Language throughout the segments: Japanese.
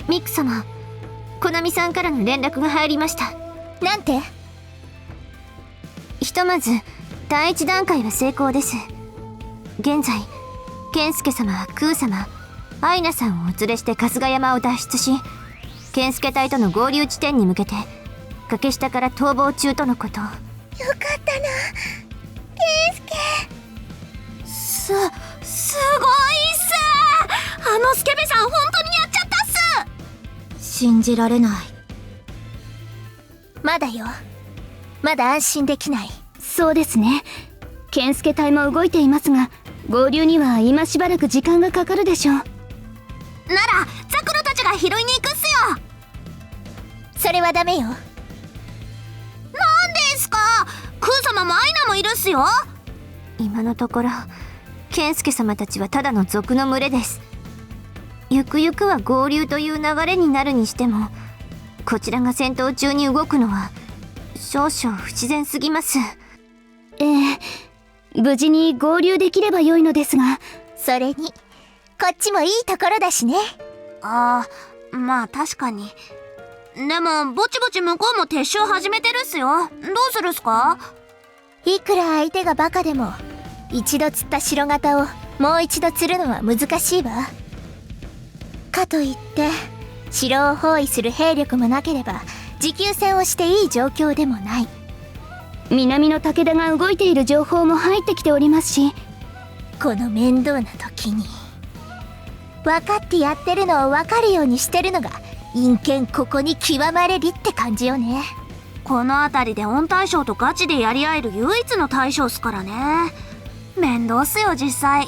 ミク様、コナミさんからの連絡が入りました。なんて？ひとまず第一段階は成功です。現在健介様、クー様、アイナさんをお連れして春日山を脱出し、健介隊との合流地点に向けて崖下から逃亡中とのこと。よかったな、健介。すごいっす。あのスケベさん本当にやっちゃったっす。信じられない。まだよ、まだ安心できない。そうですね。健介隊も動いていますが、合流には今しばらく時間がかかるでしょう。ならザクロたちが拾いに行くっすよ。それはダメよ。なんですか？クー様もアイナもいるっすよ。今のところ健介様たちはただの賊の群れです。ゆくゆくは合流という流れになるにしても、こちらが戦闘中に動くのは少々不自然すぎます。無事に合流できれば良いのですが。それにこっちもいいところだしね。ああ、まあ確かに。でもぼちぼち向こうも撤収始めてるっすよ。どうするっすか？いくら相手がバカでも、一度釣った白型をもう一度釣るのは難しいわ。かといって城を包囲する兵力もなければ持久戦をしていい状況でもない。南の武田が動いている情報も入ってきておりますし、この面倒な時に分かってやってるのを分かるようにしてるのが陰険ここに極まれりって感じよね。この辺りで御大将とガチでやり合える唯一の大将っすからね。面倒っすよ実際。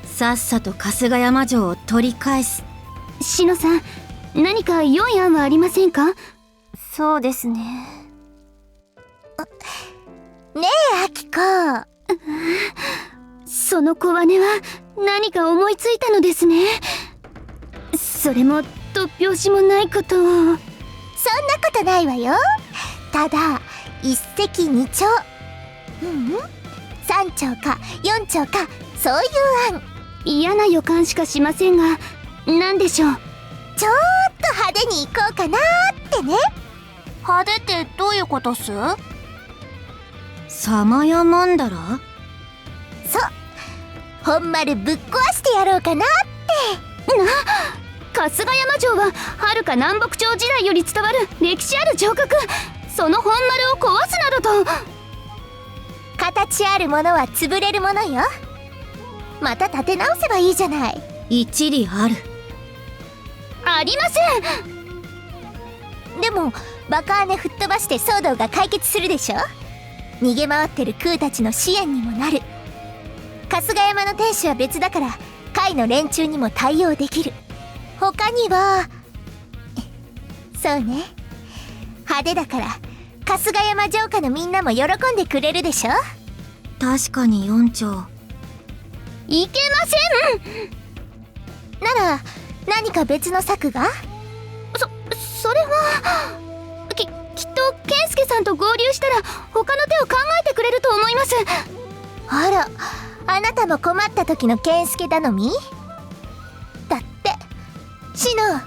さっさと春日山城を取り返す。シノさん、何か良い案はありませんか？そうですね。ねえアキコ、その小金は何か思いついたのですね。それも突拍子もないことを。そんなことないわよ。ただ一石二鳥、3丁か4丁か、そういう案。嫌な予感しかしませんが、何でしょう。ちょっと派手に行こうかなってね。派手ってどういうことっす？サマヤマンダラ？そう、本丸ぶっ壊してやろうかなって。春日山城は遥か南北朝時代より伝わる歴史ある城郭。その本丸を壊すなどと。形あるものは潰れるものよ。また立て直せばいいじゃない。一理ある。ありません。でもバカ姉吹っ飛ばして騒動が解決するでしょ。逃げ回ってる空たちの支援にもなる。春日山の天守は別だから会の連中にも対応できる。他にはそうね、派手だから春日山城下のみんなも喜んでくれるでしょ。確かに4丁。いけません。なら何か別の策が？それはきっと健介さんと合流したら他の手を考えてくれると思います。あら、あなたも困った時の健介頼みだって。シノ、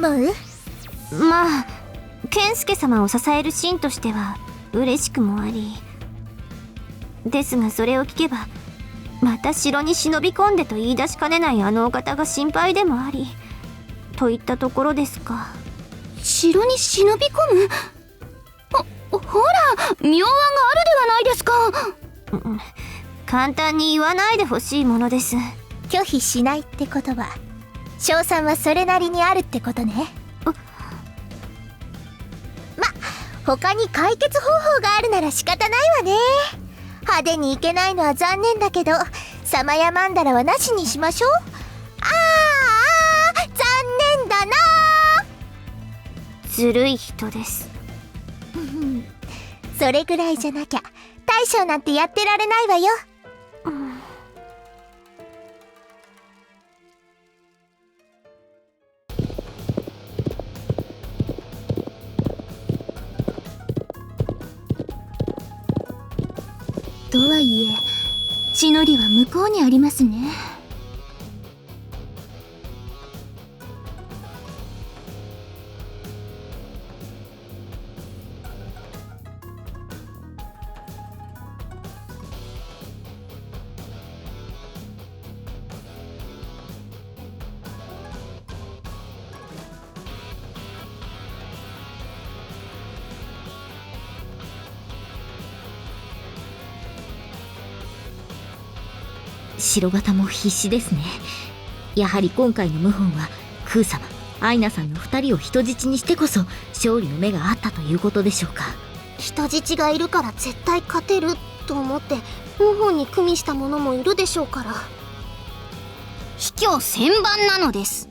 どう思う？まあ健介様を支えるシーンとしては嬉しくもありですが、それを聞けばまた城に忍び込んでと言い出しかねないあのお方が心配でもありといったところですか。城に忍び込む？ほら、妙案があるではないですか。簡単に言わないでほしいものです。拒否しないってことは勝算はそれなりにあるってことね。他に解決方法があるなら仕方ないわね。派手にいけないのは残念だけど、サマヤマンダラはなしにしましょう。残念だな。ずるい人です。それぐらいじゃなきゃ大将なんてやってられないわよ。とはいえ地の利は向こうにありますね。白型も必死ですね。やはり今回の謀反はクー様、アイナさんの2人を人質にしてこそ勝利の目があったということでしょうか。人質がいるから絶対勝てると思って謀反に組みした者もいるでしょうから。卑怯千万なのです。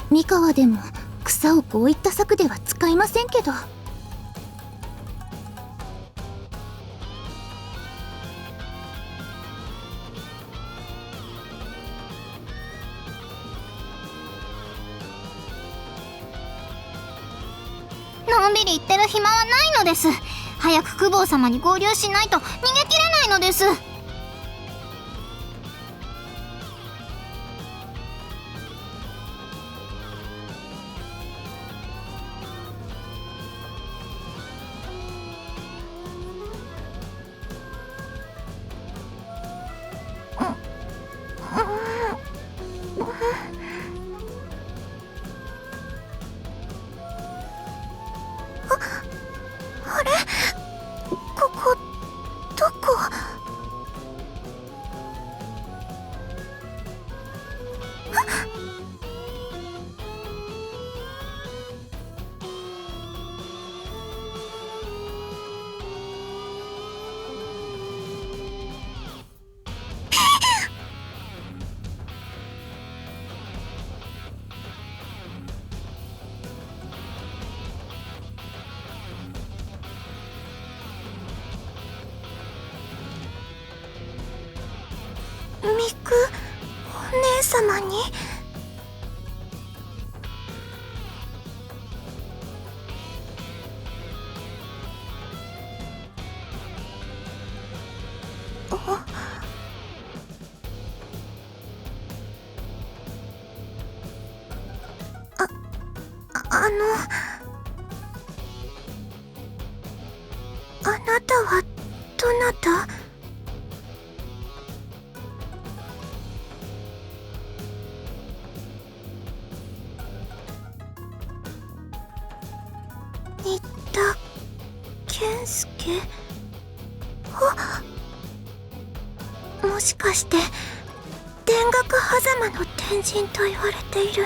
三河でも草をこういった策では使いませんけど。のんびり言ってる暇はないのです。早く公方様に合流しないと逃げきれないのです。ここどこ？ミクお姉様に？あなたはどなた？新田健介？もしかして田楽狭間の天神と言われている。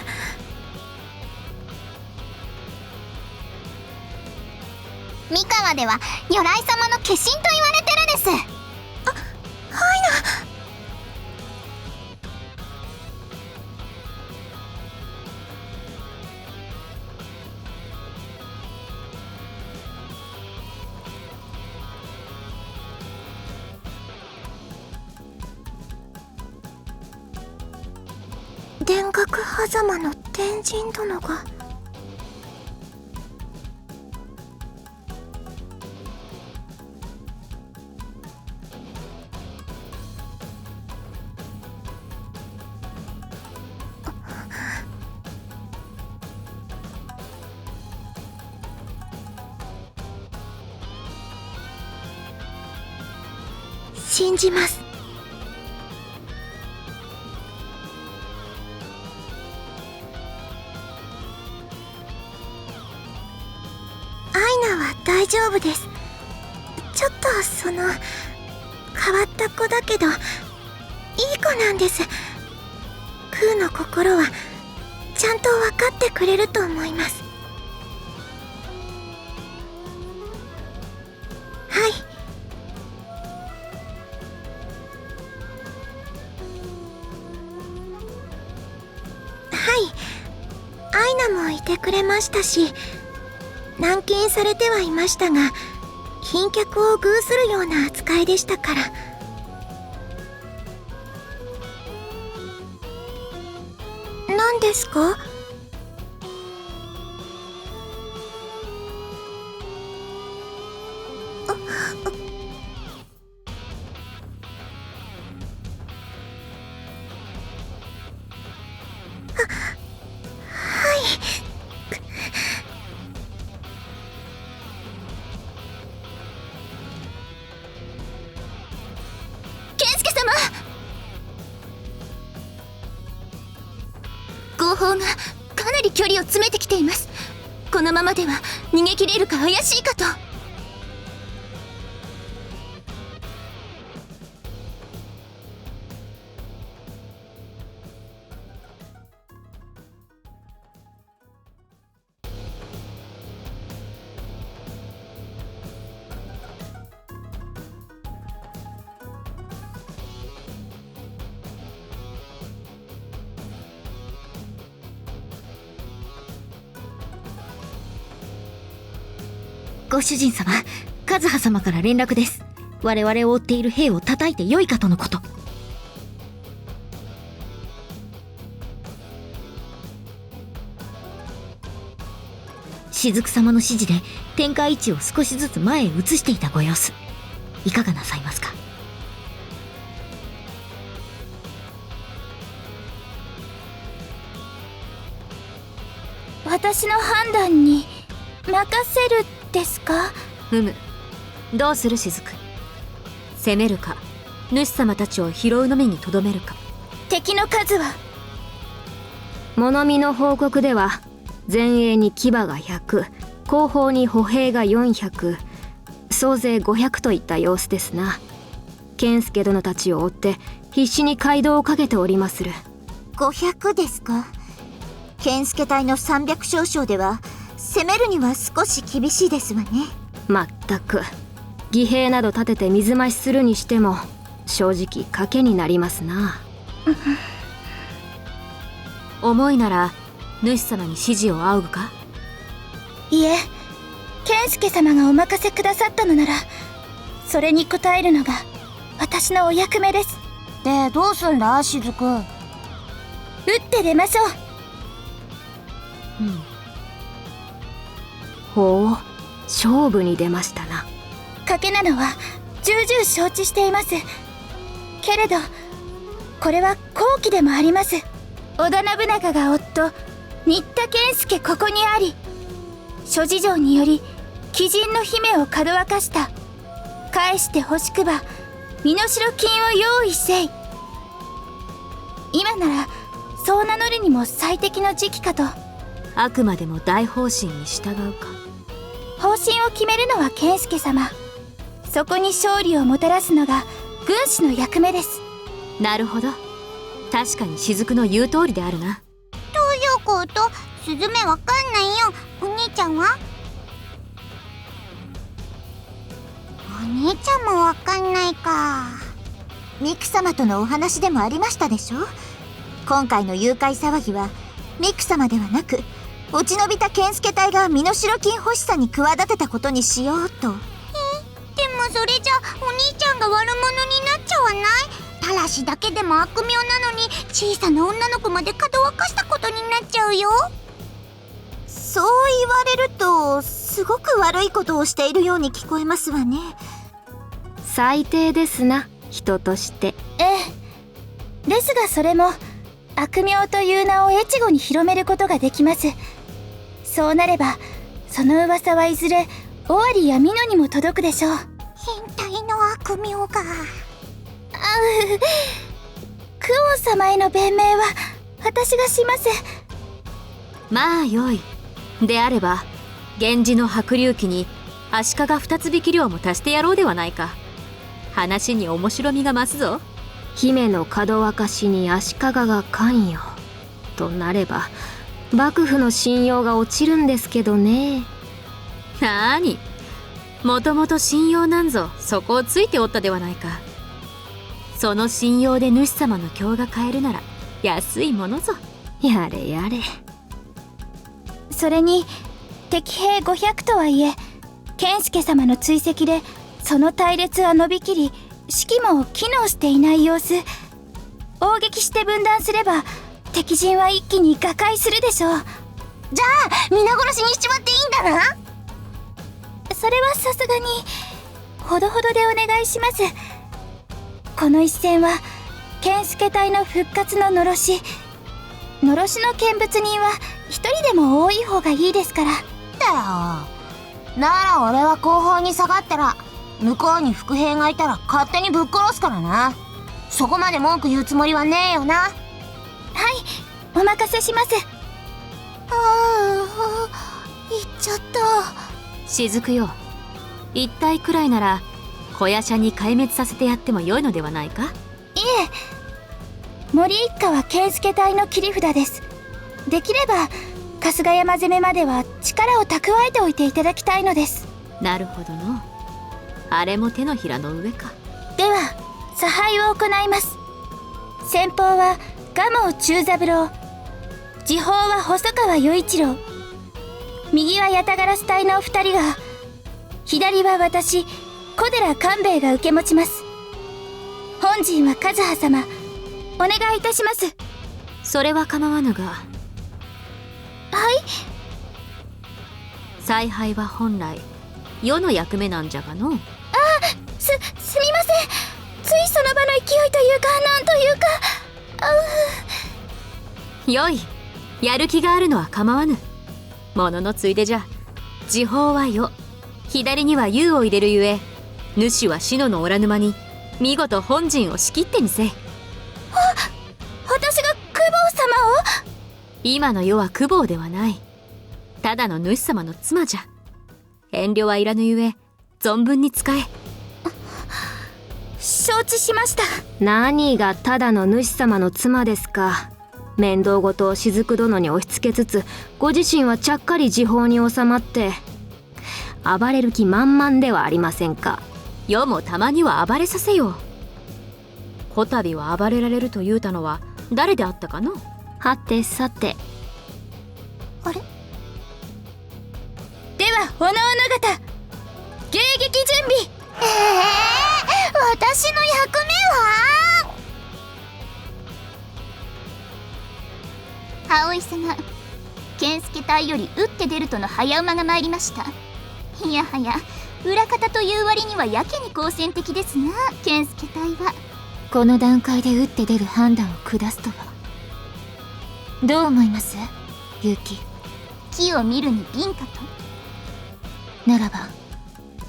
三河では如来様の化身と言われてるです。田楽狭間の天神殿が。信じます。アイナは大丈夫です。ちょっと変わった子だけどいい子なんです。クーの心はちゃんと分かってくれると思います。はい。アイナもいてくれましたし、軟禁されてはいましたが賓客を遇するような扱いでしたから。何ですか？後方がかなり距離を詰めてきています。このままでは逃げ切れるか怪しいかと。ご主人様、カズハ様から連絡です。我々を追っている兵を叩いてよいかとのこと。雫様の指示で展開位置を少しずつ前へ移していたご様子。いかがなさいますか？私の判断に任せるですか？どうする雫？攻めるか、主様たちを拾うのみにとどめるか。敵の数は？物見の報告では前衛に騎馬が100、後方に歩兵が400、総勢500といった様子ですな。健介殿たちを追って必死に街道をかけておりまする。500ですか？健介隊の300少々では攻めるには少し厳しいですわね。まったく義兵など立てて水増しするにしても正直賭けになりますな。思いなら主様に指示を仰ぐか？いえ、健介様がお任せくださったのならそれに応えるのが私のお役目です。で、どうすんだ雫？打って出ましょう。ほう、勝負に出ましたな。賭けなのは重々承知していますけれど、これは好機でもあります。織田信長が夫新田健介ここにあり、諸事情により貴人の姫をかどわかした。返して欲しくば身代金を用意せい。今ならそう名乗るにも最適の時期かと。あくまでも大方針に従うか。方針を決めるのは健介様。そこに勝利をもたらすのが軍師の役目です。なるほど。確かに雫の言う通りであるな。どういうこと？スズメわかんないよ。お兄ちゃんは？お兄ちゃんもわかんないか。ミク様とのお話でもありましたでしょ。今回の誘拐騒ぎはミク様ではなく、落ち延びた健介隊が身代金欲しさに企てたことにしようと。でもそれじゃお兄ちゃんが悪者になっちゃわない？たらしだけでも悪名なのに小さな女の子までかどわかしたことになっちゃうよ。そう言われるとすごく悪いことをしているように聞こえますわね。最低ですな、人として。ええ。ですがそれも悪名という名を越後に広めることができます。そうなればその噂はいずれ尾張や美濃にも届くでしょう。変態の悪名が。クオン様への弁明は私がします。まあよい。であれば源氏の白龍記に足利二つ引き量も足してやろうではないか。話に面白みが増すぞ。姫のかどわかしに足利が関与となれば幕府の信用が落ちるんですけどね。なーに、もともと信用なんぞそこをついておったではないか。その信用で主様の興が買えるなら安いものぞ。やれやれ。それに敵兵500とはいえ健介様の追跡でその隊列は伸びきり指揮も機能していない様子。砲撃して分断すれば敵陣は一気に瓦解するでしょう。じゃあ皆殺しにしちまっていいんだな。それはさすがにほどほどでお願いします。この一戦は健介隊の復活ののろしの見物人は一人でも多い方がいいですから。だよ。なら俺は後方に下がったら向こうに伏兵がいたら勝手にぶっ殺すからな。そこまで文句言うつもりはねえよな。はい、お任せします。ああ、行っちゃった。雫よ、一体くらいなら小夜叉に壊滅させてやってもよいのではないか。いえ、森一家は健介隊の切り札です。できれば春日山攻めまでは力を蓄えておいていただきたいのです。なるほどの。あれも手のひらの上か。では差配を行います。先方は蒲生忠三郎、次鋒は細川与一郎、右は八田烏隊のお二人が、左は私小寺官兵衛が受け持ちます。本陣は和葉様、お願いいたします。それは構わぬが、はい。采配は本来世の役目なんじゃがの。すみません。ついその場の勢いというか、なんというか。よい、やる気があるのは構わぬ。もののついでじゃ、時報は世、左には勇を入れるゆえ、主は篠のおらぬ間に見事本陣を仕切ってみせ。私が公方様を？今の世は公方ではない。ただの主様の妻じゃ。遠慮はいらぬゆえ、存分に使え。承知しました。何がただの主様の妻ですか。面倒ごとを雫殿に押し付けつつ、ご自身はちゃっかり時報に収まって暴れる気満々ではありませんか。世もたまには暴れさせよう。こたびは暴れられると言うたのは誰であったかの。はてさて、あれ？ではおのおの方、迎撃準備。私の役目は？葵様、健介隊より打って出るとの早馬が参りました。いやはや裏方という割にはやけに好戦的ですな、健介隊は。この段階で打って出る判断を下すとは。どう思います、結城？木を見るに敏かと。ならば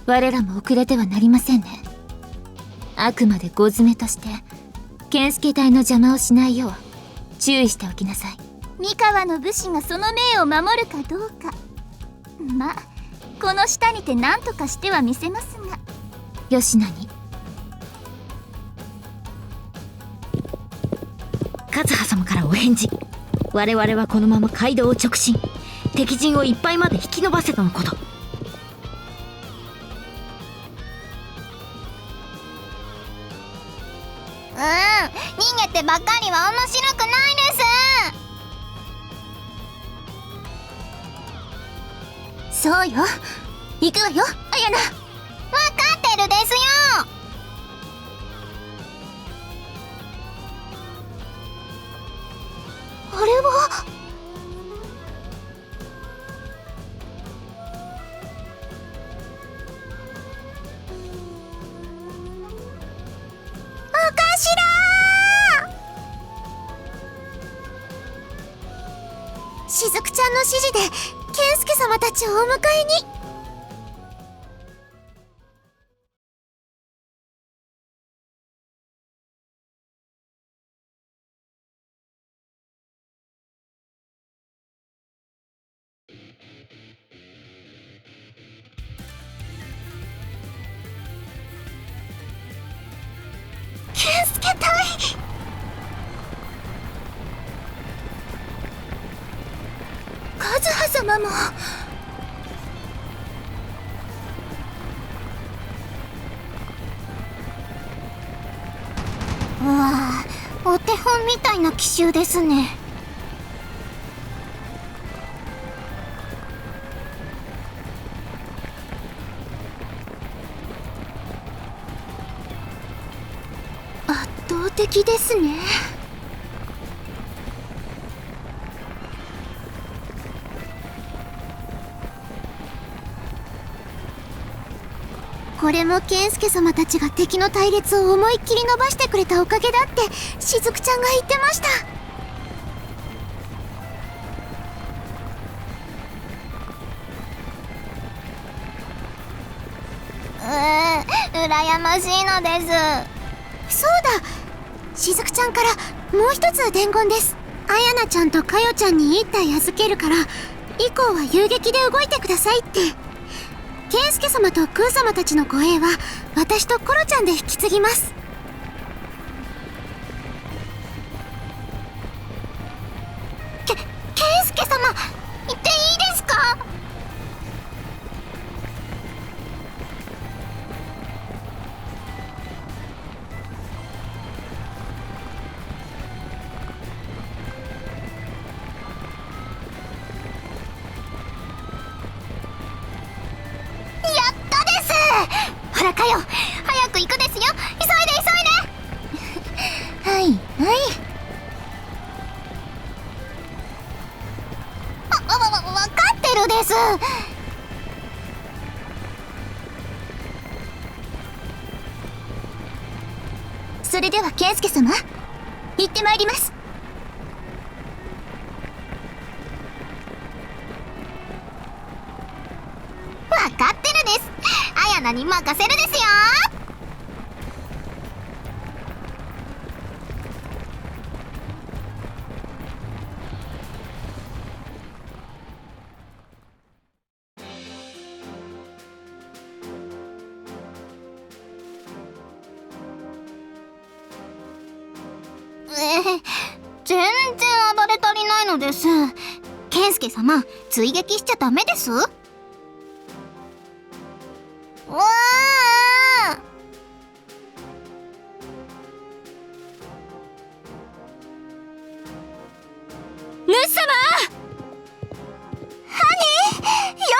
我らも遅れてはなりませんね。あくまでご詰めとして健介隊の邪魔をしないよう注意しておきなさい。三河の武士がその命を守るかどうか、まあこの下にて何とかしてはみせますが。よしなに。和葉様からお返事。我々はこのまま街道を直進、敵陣をいっぱいまで引き延ばせとのこと。逃げてばかりは面白くないです。そうよ、行くわよ、あやな。分かってるですよ。あれはお頭。雫ちゃんの指示で健介様たちをお迎えに。健介隊。和葉様も。うわあ、お手本みたいな奇襲ですね。圧倒的ですね。これも健介様たちが敵の隊列を思いっきり伸ばしてくれたおかげだって雫ちゃんが言ってました。羨ましいのです。そうだ、雫ちゃんからもう一つ伝言です。あやなちゃんとかよちゃんに一体預けるから、以降は遊撃で動いてくださいって。健介様とクー様たちの護衛は私とコロちゃんで引き継ぎます。健介様、行っていいですか？ほらかよ、早く行くですよ。急いで急いで。はいはい。わかってるです。それでは健介様、行ってまいります。わかってるです。あやなに任せるですよ。全然暴れ足りないのです。健介様、追撃しちゃダメです。わあ、主様！よ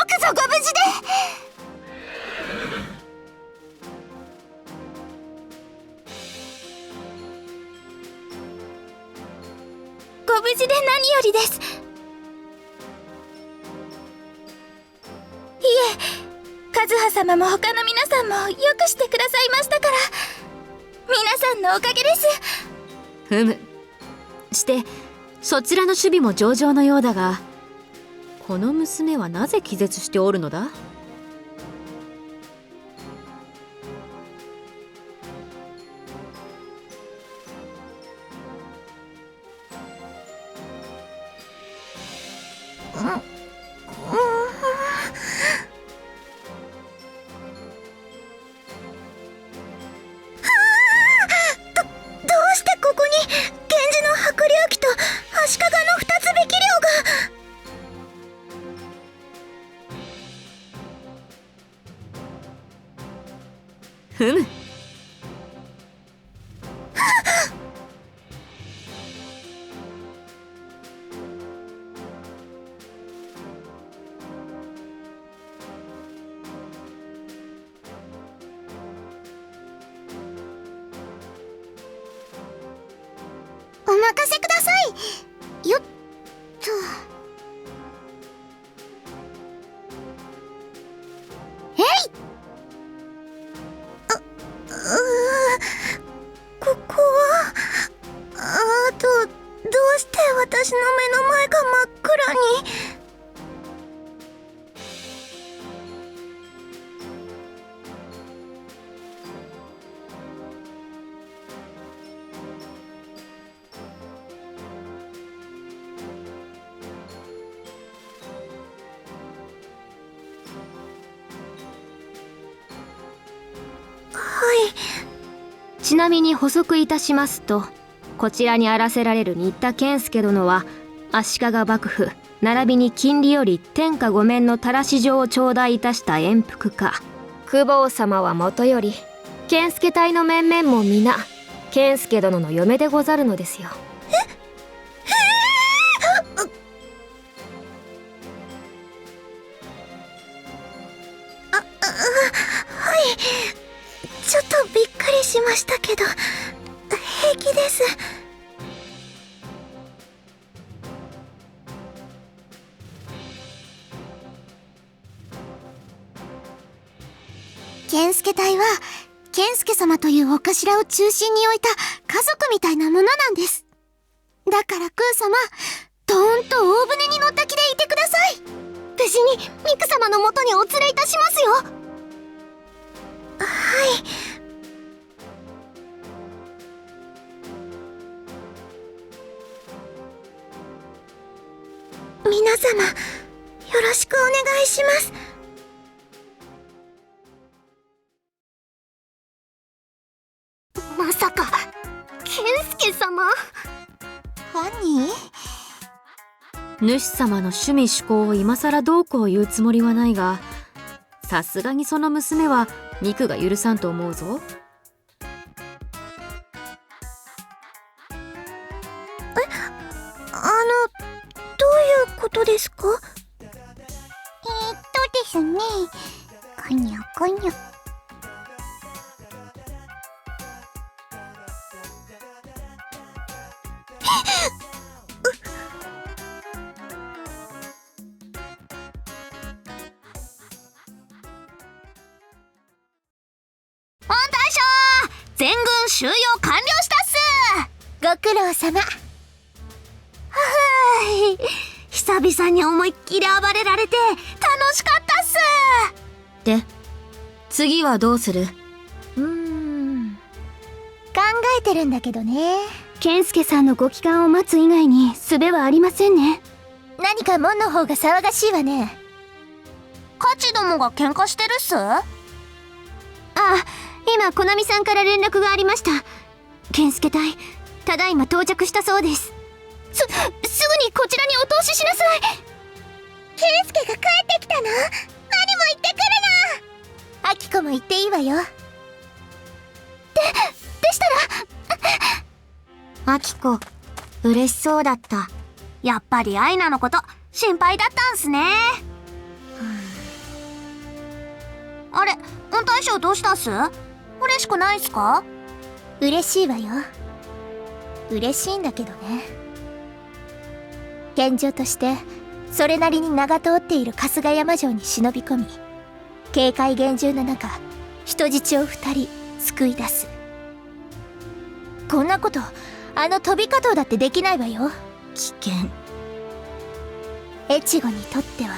くぞご無事で。ご無事で何よりです。いえ、和葉様も他の皆さんもよくしてくださいましたから、皆さんのおかげです。ふむ。してそちらの守備も上々のようだが、この娘はなぜ気絶しておるのだ？どうしてここに源氏の白龍騎と足利の二つ引きふむ。お任せください。よっと。えい！ここは、どうして私の目の前が真っ暗に。ちなみに補足いたしますと、こちらにあらせられる新田健介殿は足利幕府並びに金利より天下御免のたらし状を頂戴いたした遠福家。公方様はもとより健介隊の面々も皆健介殿の嫁でござるのですよ。はい、ちょっとびっくりしましたけど、平気です。健介隊は健介様というお頭を中心に置いた家族みたいなものなんです。だからクー様、どーんと大船に乗った気でいてください。無事にミク様のもとにお連れいたしますよ。はい。皆様、よろしくお願いします。まさか健介様。何？主様の趣味嗜好を今更どうこう言うつもりはないが、さすがにその娘はミクが許さんと思うぞ。どういうことですか？ですね。こにょこにょ。全軍収容完了したっす。ご苦労様。久々に思いっきり暴れられて楽しかったっす。で、次はどうする？考えてるんだけどね。健介さんのご帰還を待つ以外に術はありませんね。何か門の方が騒がしいわね。カチどもが喧嘩してるっす。今コナミさんから連絡がありました。健介隊ただいま到着したそうです。すぐにこちらにお通ししなさい。健介が帰ってきたの？何も言ってくるな。アキコも言っていいわよ。でしたらアキコ嬉しそうだった。やっぱりアイナのこと心配だったんすね。あれ、大将どうしたっす？嬉しくないっすか？嬉しいわよ。嬉しいんだけどね。現状としてそれなりに名が通っている春日山城に忍び込み、警戒厳重な中人質を2人救い出す。こんなことあの飛び加藤だってできないわよ。危険。越後にとっては。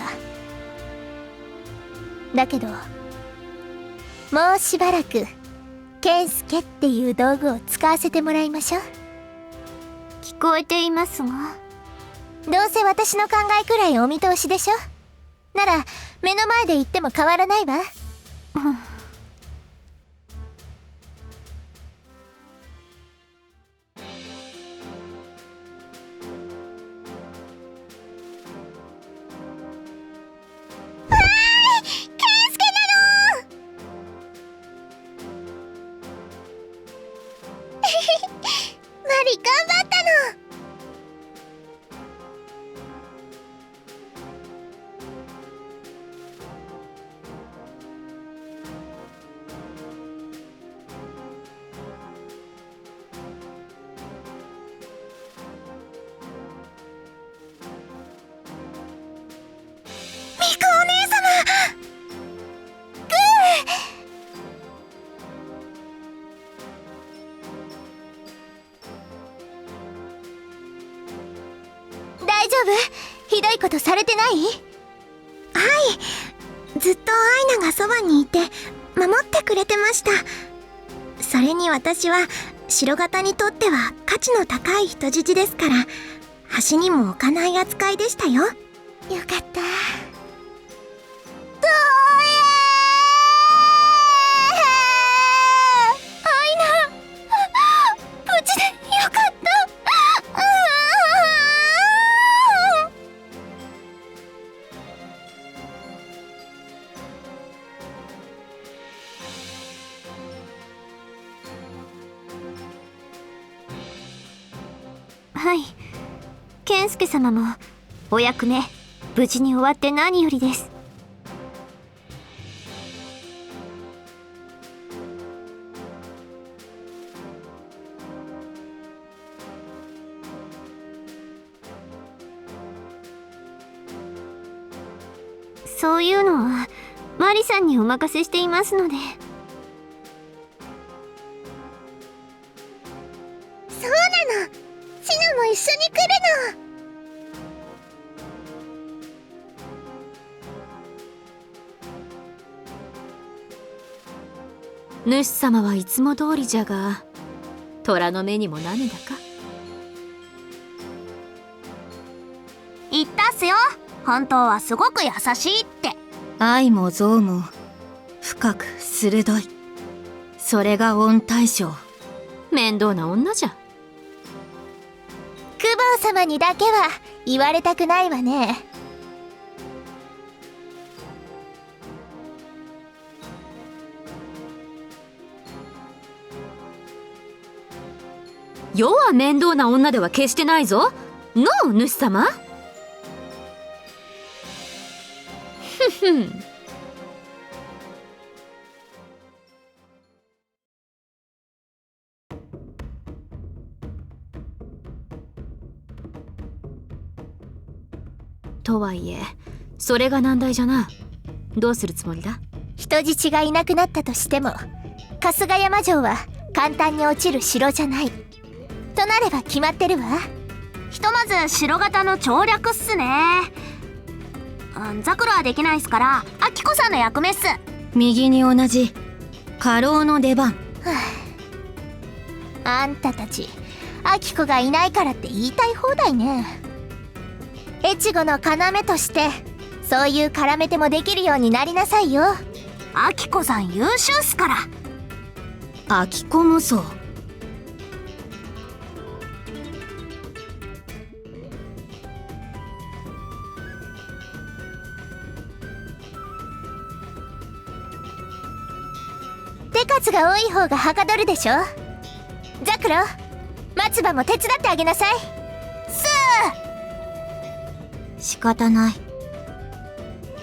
だけどもうしばらく健介っていう道具を使わせてもらいましょう。聞こえていますが。どうせ私の考えくらいお見通しでしょ。なら目の前で言っても変わらないわ。マリ頑張ったの。ミクお姉様。大丈夫？ひどいことされてない？はい、ずっとアイナがそばにいて守ってくれてました。それに私は白型にとっては価値の高い人質ですから、端にも置かない扱いでしたよ。よかった。はい、健介様もお役目無事に終わって何よりです。そういうのはマリさんにお任せしていますので。そうなの。シノも一緒に来る主様はいつも通りじゃが、虎の目にも涙か。言ったっすよ。本当はすごく優しいって。愛も憎も深く鋭い。それが御大将。面倒な女じゃ。クボー様にだけは言われたくないわね。世は面倒な女では決してないぞ。のう、主様。ふん。とはいえ、それが難題じゃな。どうするつもりだ？人質がいなくなったとしても、春日山城は簡単に落ちる城じゃない。となれば決まってるわ。ひとまず城型の調略っすね。ザクロはできないっすから、アキコさんの役目っす。右に同じ家老の出番。あんたたち、アキコがいないからって言いたい放題ね。越後の要としてそういう絡め手もできるようになりなさいよ。アキコさん優秀っすから。アキコ無双。手数が多い方がはかどるでしょ。ザクロ、松葉も手伝ってあげなさい。仕方ない。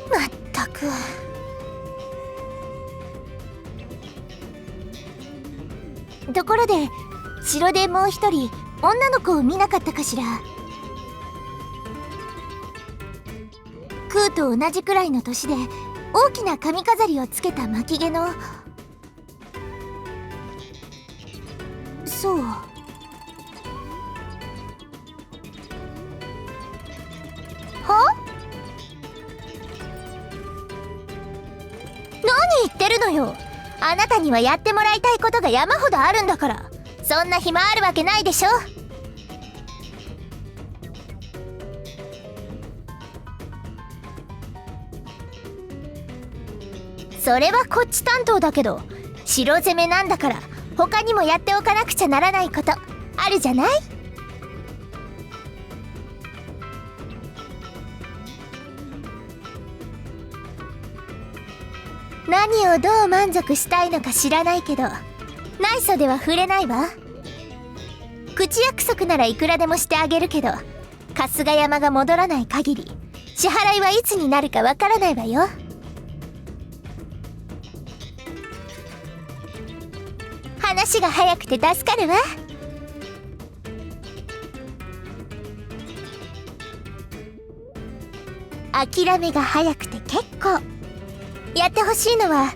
まったく。ところで、城でもう一人女の子を見なかったかしら。空と同じくらいの年で大きな髪飾りをつけた巻毛の。そう。何言ってるのよ。あなたにはやってもらいたいことが山ほどあるんだから、そんな暇あるわけないでしょ。それはこっち担当だけど、城攻めなんだから他にもやっておかなくちゃならないことあるじゃない。何をどう満足したいのか知らないけど、内緒では触れないわ。口約束ならいくらでもしてあげるけど、春日山が戻らない限り支払いはいつになるかわからないわよ。話が早くて助かるわ。諦めが早くて結構。やってほしいのは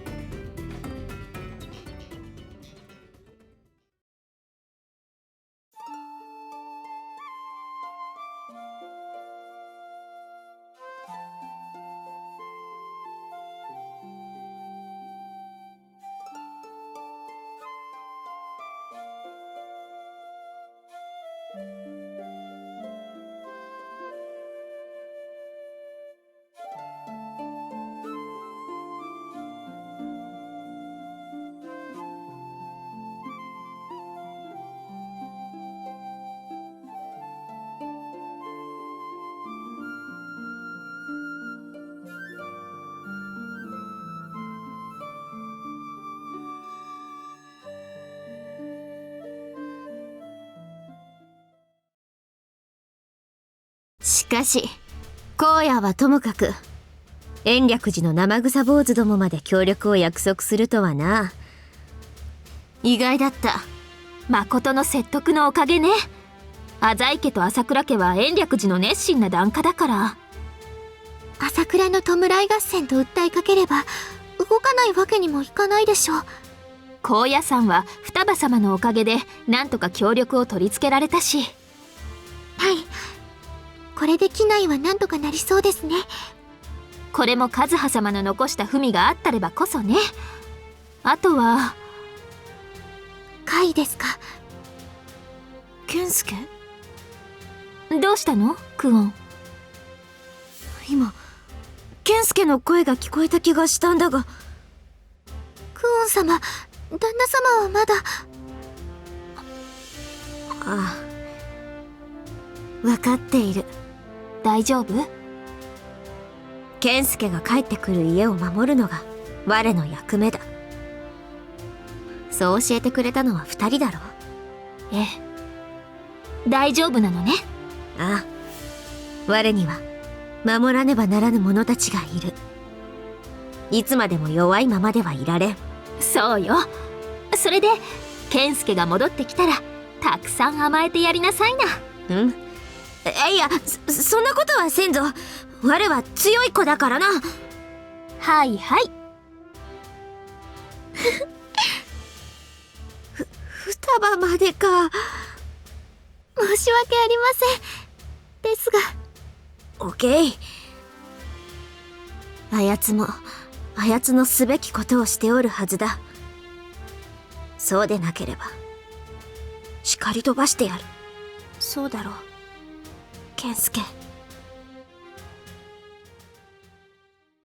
しかし荒野はともかく延暦寺の生臭坊主どもまで協力を約束するとはな。意外だった。誠の説得のおかげね。浅井家と朝倉家は延暦寺の熱心な檀家だから。朝倉の弔い合戦と訴えかければ動かないわけにもいかないでしょう。高野山は双葉様のおかげでなんとか協力を取り付けられたし。はい、これで機内はなんとかなりそうですね。これも和葉様の残した文があったればこそね。あとは貝ですか。健介、どうしたのクオン。今健介の声が聞こえた気がしたんだが。クオン様、旦那様はまだ。ああ、分かっている。大丈夫？健介が帰ってくる家を守るのが我の役目だ。そう教えてくれたのは2人だろう。ええ、大丈夫なのね。ああ、我には守らねばならぬ者たちがいる。いつまでも弱いままではいられん。そうよ。それで健介が戻ってきたらたくさん甘えてやりなさいな。うん。いや、そんなことはせんぞ。我は強い子だからな。はいはい。双葉までか。申し訳ありません。ですが。オッケー。あやつもあやつのすべきことをしておるはずだ。そうでなければ叱り飛ばしてやる。そうだろう、健介。